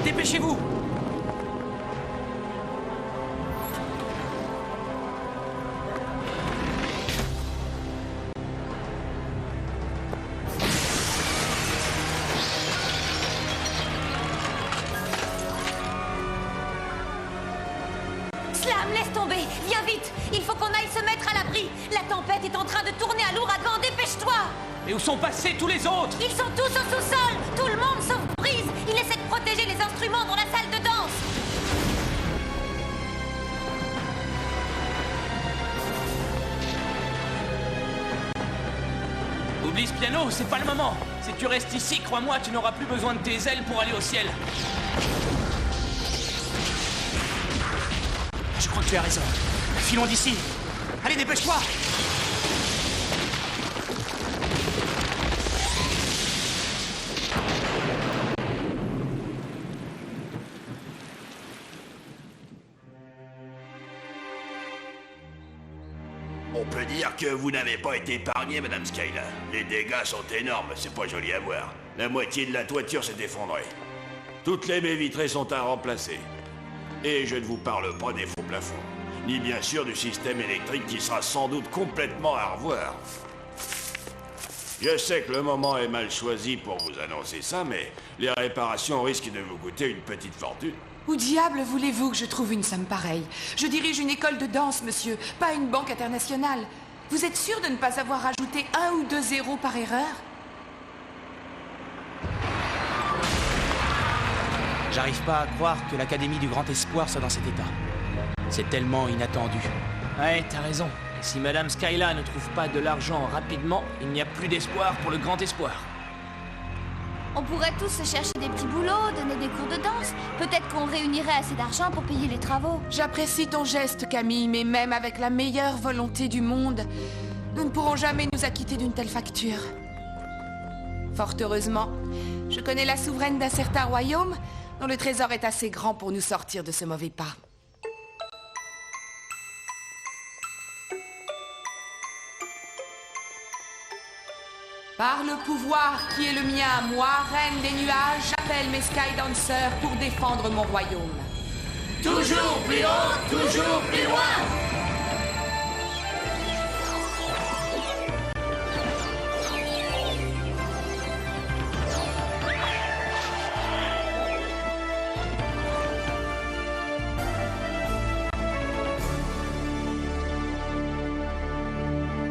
dépêchez-vous! Slam, laisse tomber! Viens vite! Il faut qu'on aille se mettre à l'abri! La tempête est en train de tourner à l'ouragan, dépêche-toi! Mais où sont passés tous les autres? Ils sont tous au sous-sol! Tout le monde sauf Brise! Il essaie de protéger les instruments dans la salle de danse! Oublie ce piano, c'est pas le moment. Si tu restes ici, crois-moi, tu n'auras plus besoin de tes ailes pour aller au ciel. Je crois que tu as raison. Filons d'ici. Allez, dépêche-toi! On peut dire que vous n'avez pas été épargnée, Madame Skylar. Les dégâts sont énormes, c'est pas joli à voir. La moitié de la toiture s'est effondrée. Toutes les baies vitrées sont à remplacer. Et je ne vous parle pas des faux plafonds, ni bien sûr du système électrique qui sera sans doute complètement à revoir. Je sais que le moment est mal choisi pour vous annoncer ça, mais les réparations risquent de vous coûter une petite fortune. Où diable voulez-vous que je trouve une somme pareille? Je dirige une école de danse, monsieur, pas une banque internationale. Vous êtes sûr de ne pas avoir ajouté 1 ou 2 zéros par erreur? J'arrive pas à croire que l'Académie du Grand Espoir soit dans cet état. C'est tellement inattendu. Ouais, t'as raison. Si Madame Skylar ne trouve pas de l'argent rapidement, il n'y a plus d'espoir pour le Grand Espoir. On pourrait tous se chercher des petits boulots, donner des cours de danse. Peut-être qu'on réunirait assez d'argent pour payer les travaux. J'apprécie ton geste, Camille, mais même avec la meilleure volonté du monde, nous ne pourrons jamais nous acquitter d'une telle facture. Fort heureusement, je connais la souveraine d'un certain royaume dont le trésor est assez grand pour nous sortir de ce mauvais pas. Par le pouvoir qui est le mien, moi, reine des nuages, j'appelle mes Skydancers pour défendre mon royaume. Toujours plus haut, toujours plus loin!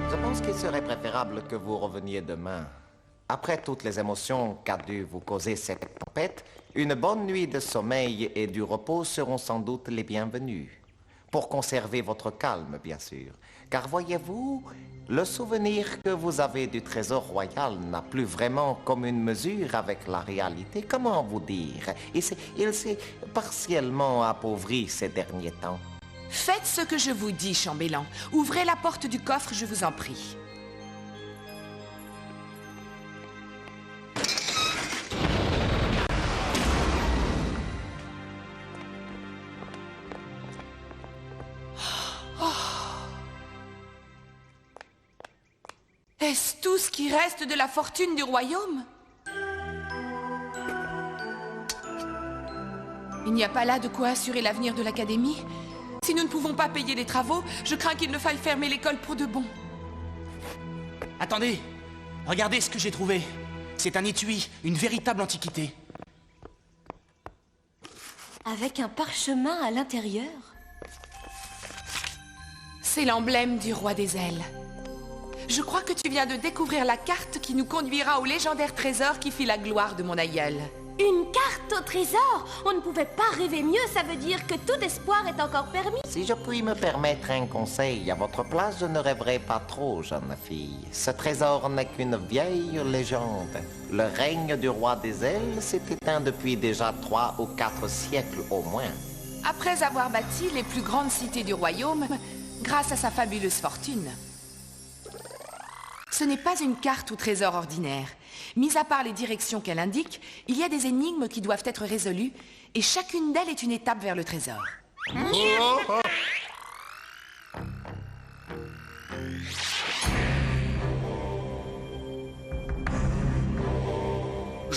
Je pense qu'il serait préférable que vous reveniez demain. Après toutes les émotions qu'a dû vous causer cette tempête, une bonne nuit de sommeil et du repos seront sans doute les bienvenus. Pour conserver votre calme, bien sûr. Car voyez-vous, le souvenir que vous avez du trésor royal n'a plus vraiment commune mesure avec la réalité. Comment vous dire? Il s'est partiellement appauvri ces derniers temps. Faites ce que je vous dis, chambellan. Ouvrez la porte du coffre, je vous en prie. Est-ce tout ce qui reste de la fortune du royaume? Il n'y a pas là de quoi assurer l'avenir de l'Académie? Si nous ne pouvons pas payer les travaux, je crains qu'il ne faille fermer l'école pour de bon. Attendez! Regardez ce que j'ai trouvé. C'est un étui, une véritable antiquité. Avec un parchemin à l'intérieur? C'est l'emblème du roi des ailes. Je crois que tu viens de découvrir la carte qui nous conduira au légendaire trésor qui fit la gloire de mon aïeul. Une carte au trésor? On ne pouvait pas rêver mieux, ça veut dire que tout espoir est encore permis. Si je puis me permettre un conseil, à votre place, je ne rêverai pas trop, jeune fille. Ce trésor n'est qu'une vieille légende. Le règne du roi des ailes s'est éteint depuis déjà 3 ou 4 siècles au moins. Après avoir bâti les plus grandes cités du royaume, grâce à sa fabuleuse fortune. Ce n'est pas une carte au trésor ordinaire. Mis à part les directions qu'elle indique, il y a des énigmes qui doivent être résolues, et chacune d'elles est une étape vers le trésor.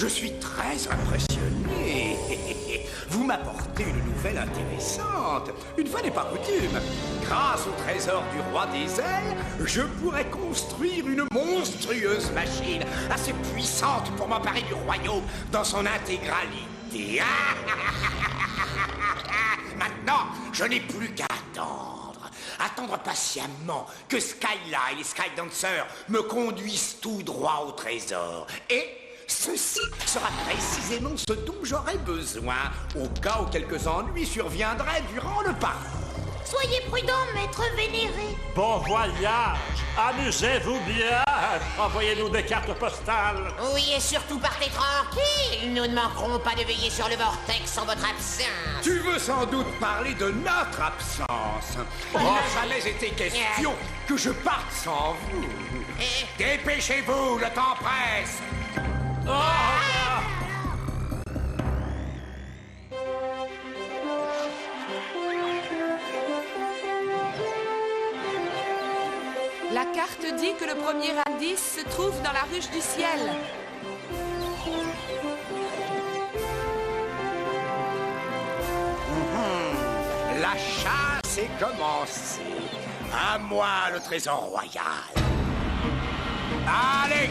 Je suis très impressionné. Vous m'apportez une nouvelle intéressante. Une fois n'est pas coutume. Grâce au trésor du roi des ailes, je pourrais construire une monstrueuse machine assez puissante pour m'emparer du royaume dans son intégralité. Maintenant, je n'ai plus qu'à attendre. Attendre patiemment que Skyla et les Skydancers me conduisent tout droit au trésor. Et ceci sera précisément ce dont j'aurai besoin au cas où quelques ennuis surviendraient durant le parcours. Soyez prudent, maître vénéré. Bon voyage! Amusez-vous bien! Envoyez-nous des cartes postales! Oui, et surtout partez tranquille. Nous ne manquerons pas de veiller sur le vortex en votre absence. Tu veux sans doute parler de notre absence. Il n'a jamais été question que je parte sans vous. Dépêchez-vous, le temps presse. La carte dit que le premier indice se trouve dans la ruche du ciel. La chasse est commencée. À moi le trésor royal. Allez!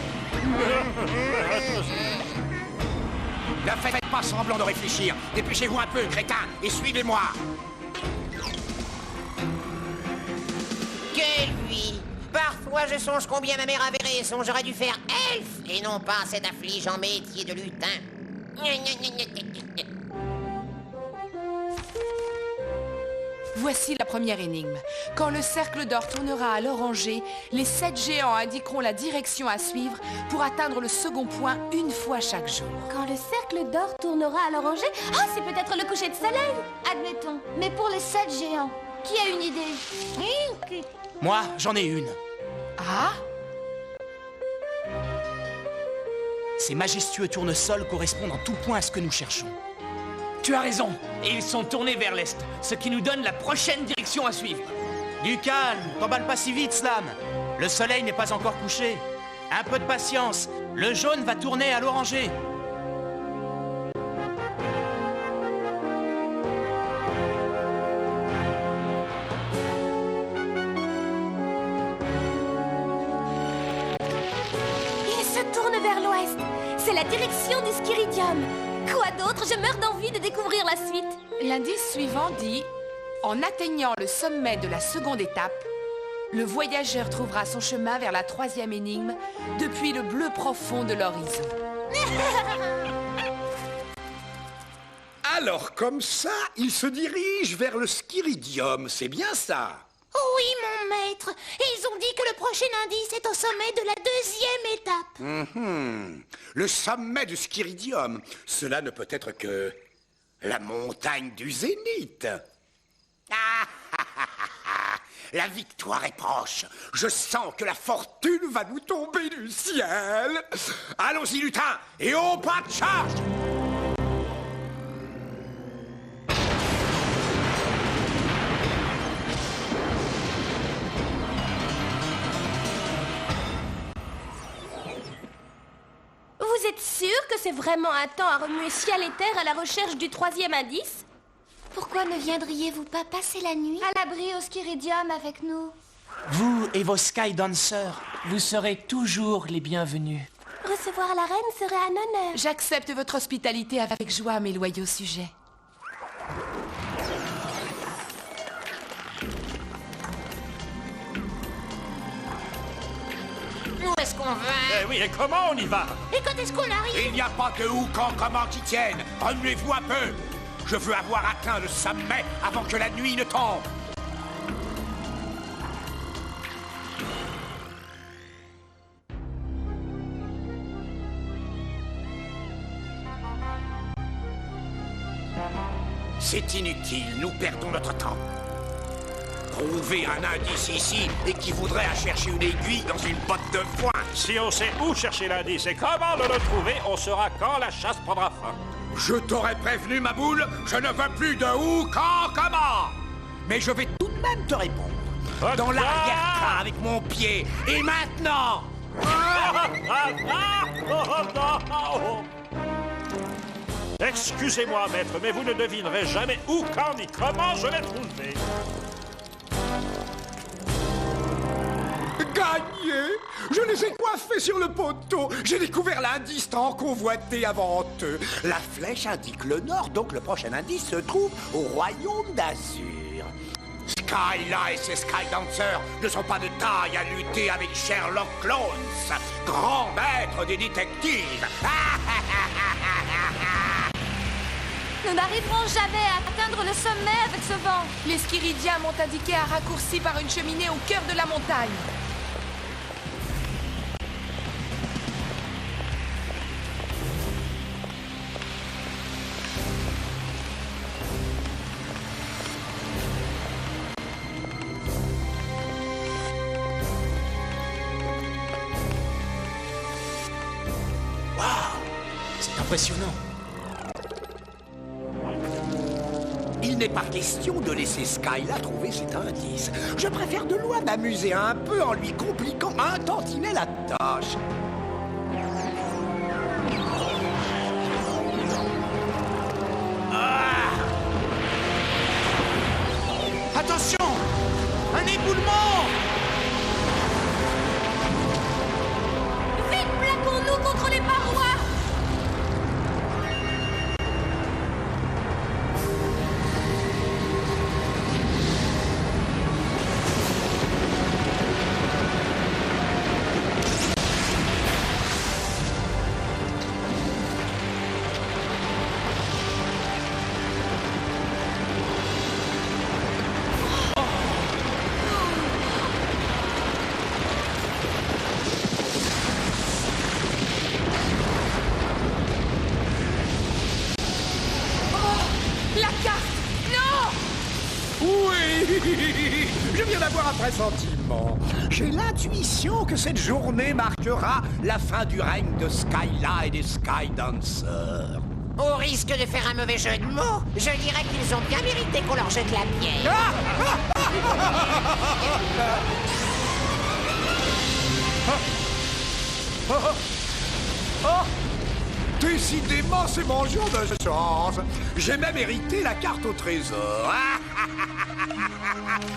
Ne faites pas semblant de réfléchir. Dépêchez-vous un peu, crétin, et suivez-moi. Que lui! Parfois je songe combien ma mère avait raison. J'aurais dû faire elfe et non pas cet affligeant métier de lutin. Voici la première énigme. Quand le cercle d'or tournera à l'oranger, les 7 géants indiqueront la direction à suivre pour atteindre le second point une fois chaque jour. Quand le cercle d'or tournera à l'oranger, ah, c'est peut-être le coucher de soleil. Admettons. Mais pour les 7 géants, qui a une idée? Moi, j'en ai une. Ah? Ces majestueux tournesols correspondent en tout point à ce que nous cherchons. Tu as raison, et ils sont tournés vers l'est, ce qui nous donne la prochaine direction à suivre. Du calme, t'emballe pas si vite, Slam. Le soleil n'est pas encore couché. Un peu de patience, le jaune va tourner à l'oranger. Il se tourne vers l'ouest. C'est la direction du Skiridium. Quoi d'autre? Je meurs d'envie de découvrir la suite. L'indice suivant dit « En atteignant le sommet de la seconde étape, le voyageur trouvera son chemin vers la 3e énigme depuis le bleu profond de l'horizon. » Alors comme ça, il se dirige vers le Skiridium, c'est bien ça? Oui, mon maître. Et ils ont dit que le prochain indice est au sommet de la 2e étape. Le sommet du Skiridium, cela ne peut être que la montagne du Zénith. La victoire est proche. Je sens que la fortune va nous tomber du ciel. Allons-y, lutin, et au pas de charge. Vous êtes sûr que c'est vraiment un temps à remuer ciel et terre à la recherche du 3e indice? Pourquoi ne viendriez-vous pas passer la nuit À l'abri au Skiridium avec nous. Vous et vos Skydancers, vous serez toujours les bienvenus. Recevoir la reine serait un honneur. J'accepte votre hospitalité avec joie, mes loyaux sujets. Où est-ce qu'on va? Oui, et comment on y va? Et quand est-ce qu'on arrive? Il n'y a pas que où, quand, comment qui tiennent. Remuez-vous un peu. Je veux avoir atteint le sommet avant que la nuit ne tombe. C'est inutile, nous perdons notre temps. Trouver un indice ici équivaudrait à chercher une aiguille dans une botte de foin. Si on sait où chercher l'indice et comment le retrouver, on saura quand la chasse prendra fin. Je t'aurais prévenu, ma boule, je ne veux plus de où, quand, comment. Mais je vais tout de même te répondre. Dans l'arrière-train avec mon pied. Et maintenant... Oh, non! Excusez-moi, maître, mais vous ne devinerez jamais où, quand, ni comment je l'ai trouvé. Gagné! Je les ai coiffés sur le poteau. J'ai découvert l'indice tant convoité avant eux. La flèche indique le nord, donc le prochain indice se trouve au royaume d'Azur. Skyla et ses Skydancers ne sont pas de taille à lutter avec Sherlock Holmes, grand maître des détectives. Nous n'arriverons jamais à atteindre le sommet avec ce vent. Les Skiridiens m'ont indiqué un raccourci par une cheminée au cœur de la montagne. C'est impressionnant. Il n'est pas question de laisser Skyla trouver cet indice. Je préfère de loin m'amuser un peu en lui compliquant un tantinet la tâche. Attention! Un éboulement! Vite, plaquons-nous contre les parois! Je viens d'avoir un pressentiment. J'ai l'intuition que cette journée marquera la fin du règne de Skyla et des Skydancers. Au risque de faire un mauvais jeu de mots, je dirais qu'ils ont bien mérité qu'on leur jette la pierre. Décidément, c'est mon jour de chance. J'ai même hérité la carte au trésor.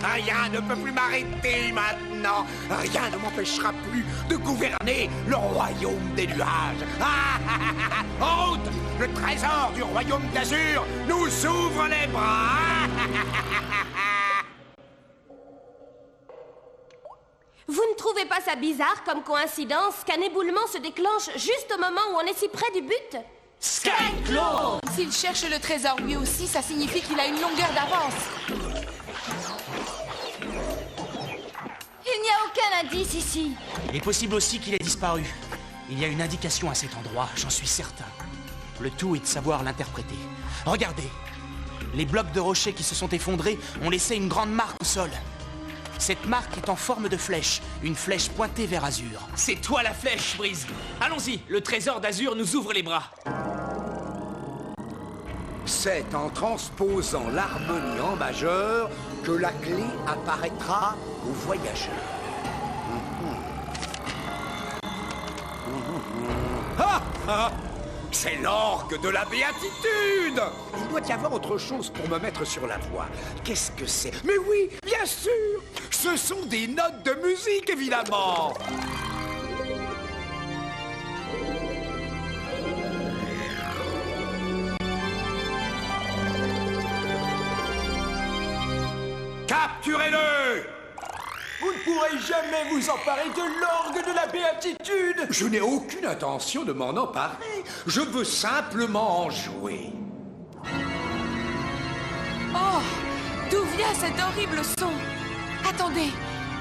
Rien ne peut plus m'arrêter maintenant. Rien ne m'empêchera plus de gouverner le royaume des nuages. En route, le trésor du royaume d'Azur nous ouvre les bras. Vous ne trouvez pas ça bizarre comme coïncidence qu'un éboulement se déclenche juste au moment où on est si près du but? Skyclaw! S'il cherche le trésor lui aussi, ça signifie qu'il a une longueur d'avance. Il n'y a aucun indice ici. Il est possible aussi qu'il ait disparu. Il y a une indication à cet endroit, j'en suis certain. Le tout est de savoir l'interpréter. Regardez. Les blocs de rochers qui se sont effondrés ont laissé une grande marque au sol. Cette marque est en forme de flèche, une flèche pointée vers Azur. C'est toi la flèche, Brise. Allons-y, le trésor d'Azur nous ouvre les bras. C'est en transposant l'harmonie en majeur que la clé apparaîtra aux voyageurs. C'est l'orgue de la béatitude! Il doit y avoir autre chose pour me mettre sur la voie. Qu'est-ce que c'est? Mais oui, bien sûr! Ce sont des notes de musique, évidemment! Capturez-le! Vous ne pourrez jamais vous emparer de l'orgue de la béatitude! Je n'ai aucune intention de m'en emparer. Je veux simplement en jouer. Oh! D'où vient cet horrible son? Attendez,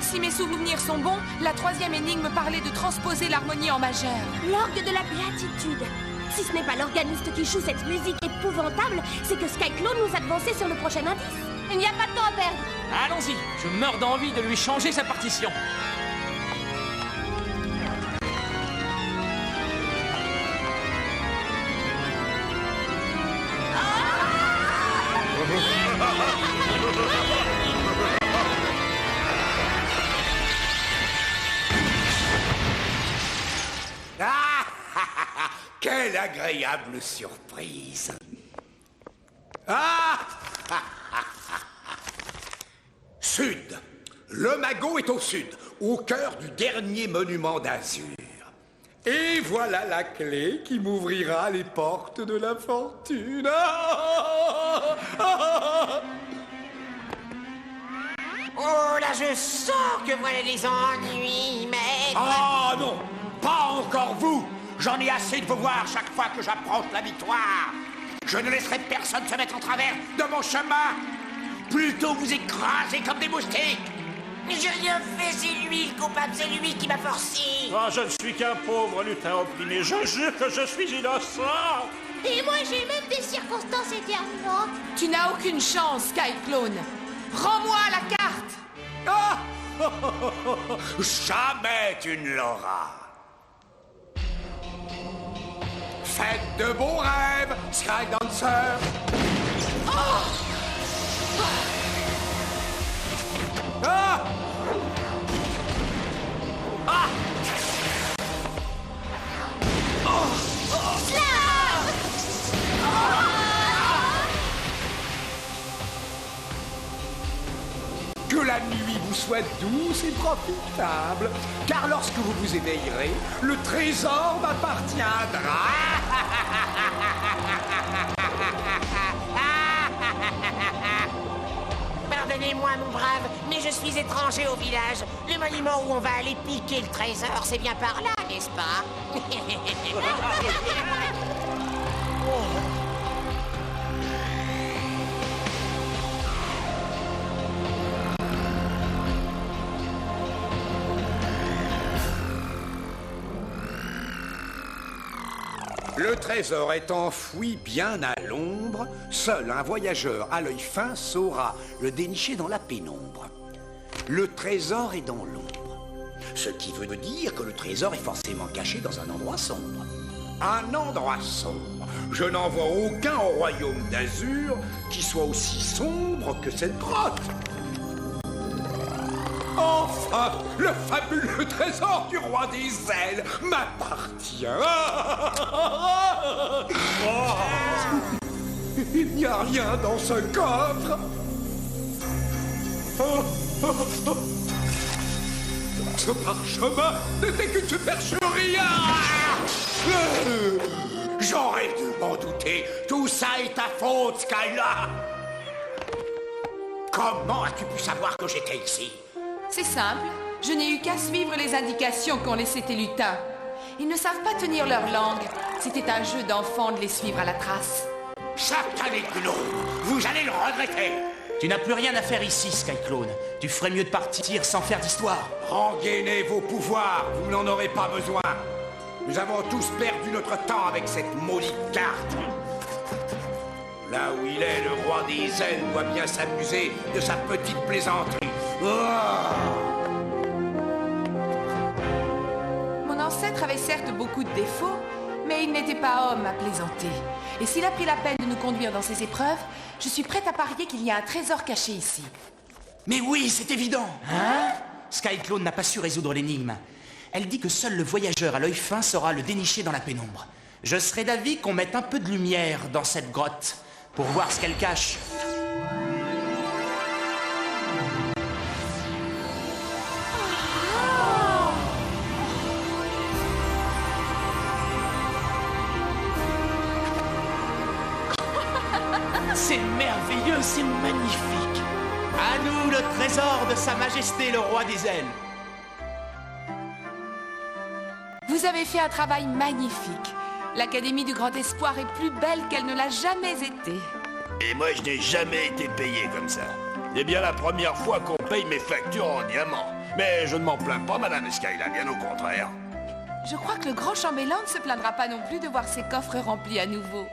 si mes souvenirs sont bons, la troisième énigme parlait de transposer l'harmonie en majeur. L'orgue de la béatitude. Si ce n'est pas l'organiste qui joue cette musique épouvantable, c'est que Skyclaw nous a devancé sur le prochain indice. Il n'y a pas de temps à perdre. Allons-y, je meurs d'envie de lui changer sa partition. quelle agréable surprise. Ah Sud. Le magot est au sud, au cœur du dernier monument d'Azur. Et voilà la clé qui m'ouvrira les portes de la fortune. Oh là, je sens que voilà des ennuis, maître. Ah non, pas encore vous. J'en ai assez de vous voir chaque fois que j'approche la victoire. Je ne laisserai personne se mettre en travers de mon chemin. Plutôt vous écraser comme des moustiques. Mais j'ai rien fait, c'est lui le coupable, c'est lui qui m'a forcé. Ah, je ne suis qu'un pauvre lutin opprimé. Je jure que je suis innocent. Et moi, j'ai même des circonstances éternuantes. Tu n'as aucune chance, Skyclone. Rends-moi la carte. Ah jamais tu ne l'auras. Faites de bons rêves, Skydancer. Ah ah Que la nuit vous soit douce et profitable, car lorsque vous vous éveillerez, le trésor m'appartiendra. Pardonnez-moi, mon brave, mais je suis étranger au village. Le monument où on va aller piquer le trésor, c'est bien par là, n'est-ce pas? Le trésor est enfoui bien à l'ombre. Seul un voyageur à l'œil fin saura le dénicher dans la pénombre. Le trésor est dans l'ombre. Ce qui veut dire que le trésor est forcément caché dans un endroit sombre. Un endroit sombre. Je n'en vois aucun au royaume d'Azur qui soit aussi sombre que cette grotte. Enfin, le fabuleux trésor du roi des ailes m'appartient. Il n'y a rien dans ce coffre. Ce parchemin n'était qu'une supercherie. J'aurais dû m'en douter. Tout ça est ta faute, Skyla. Comment as-tu pu savoir que j'étais ici? C'est simple. Je n'ai eu qu'à suivre les indications qu'ont laissées tes lutins. Ils ne savent pas tenir leur langue. C'était un jeu d'enfant de les suivre à la trace. Satané gnome, vous allez le regretter. Tu n'as plus rien à faire ici, Skyclone. Tu ferais mieux de partir sans faire d'histoire. Rengainez vos pouvoirs, vous n'en aurez pas besoin. Nous avons tous perdu notre temps avec cette maudite carte. Là où il est, le roi des ailes doit bien s'amuser de sa petite plaisanterie. Mon ancêtre avait certes beaucoup de défauts, mais il n'était pas homme à plaisanter. Et s'il a pris la peine de nous conduire dans ces épreuves, je suis prête à parier qu'il y a un trésor caché ici. Mais oui, c'est évident. Hein? Skyclone n'a pas su résoudre l'énigme. Elle dit que seul le voyageur à l'œil fin saura le dénicher dans la pénombre. Je serais d'avis qu'on mette un peu de lumière dans cette grotte pour voir ce qu'elle cache. C'est merveilleux, c'est magnifique. À nous le trésor de Sa Majesté le Roi des Ailes. Vous avez fait un travail magnifique. L'Académie du Grand Espoir est plus belle qu'elle ne l'a jamais été. Et moi, je n'ai jamais été payé comme ça. C'est bien la première fois qu'on paye mes factures en diamant. Mais je ne m'en plains pas, Madame Skyla, bien au contraire. Je crois que le grand chambellan ne se plaindra pas non plus de voir ses coffres remplis à nouveau.